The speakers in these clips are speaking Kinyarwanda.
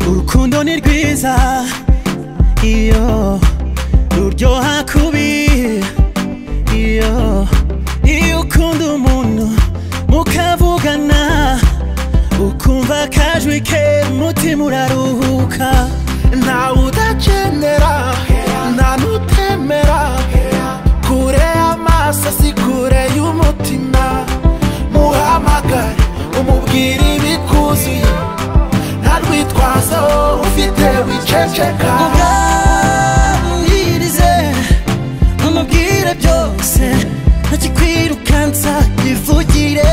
urukundo ni rwiza iyo ruryoha kubi iyo ukunda umuntu mukavugana ukumva akajwi ke umutima uraruhuka ntawe udakenera nta n'utemera kure y'amaso si kure y'umutima muhamagare umubwire ibikuzuye nta rwitwazo ufite wiceceka ubwabwirize umubwire byose ntakikwirukansa yivugire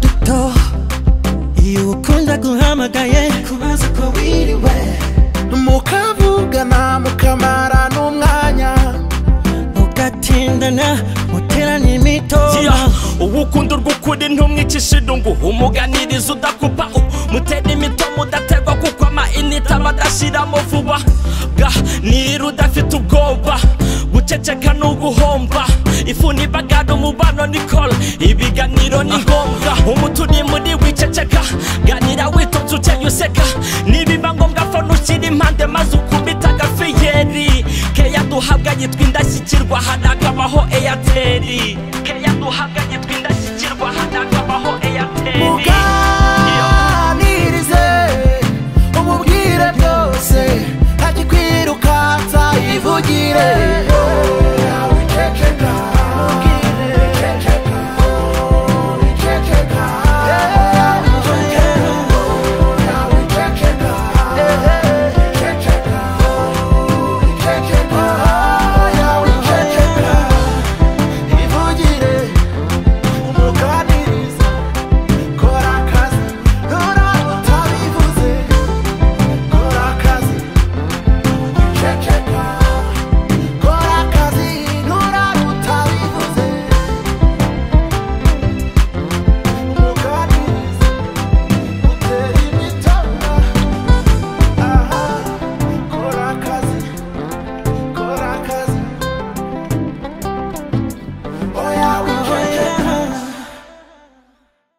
duto iyo ukunda guhamagaye kubaza ko wiriwe mukavugana mukamara n'umwanya mugatindana muterana imitoma urukundo rw'ukuri ntumwicishe irungu umuganiriza udakupa mutera imitoma udaterwa kuko amayinite aba adashiramo vuba nira udafite ubwoba guceceka n'uguhomba ifu nibagara umubano nikora ibiganiro ni ngombwa umutuni muri wiceceka ganira witonze ukeye useka nibiba ngombwa fona ushyira impande maze ukubita agafiyeri keya duhabwa yitwa indashyikirwa harakabaho Airtel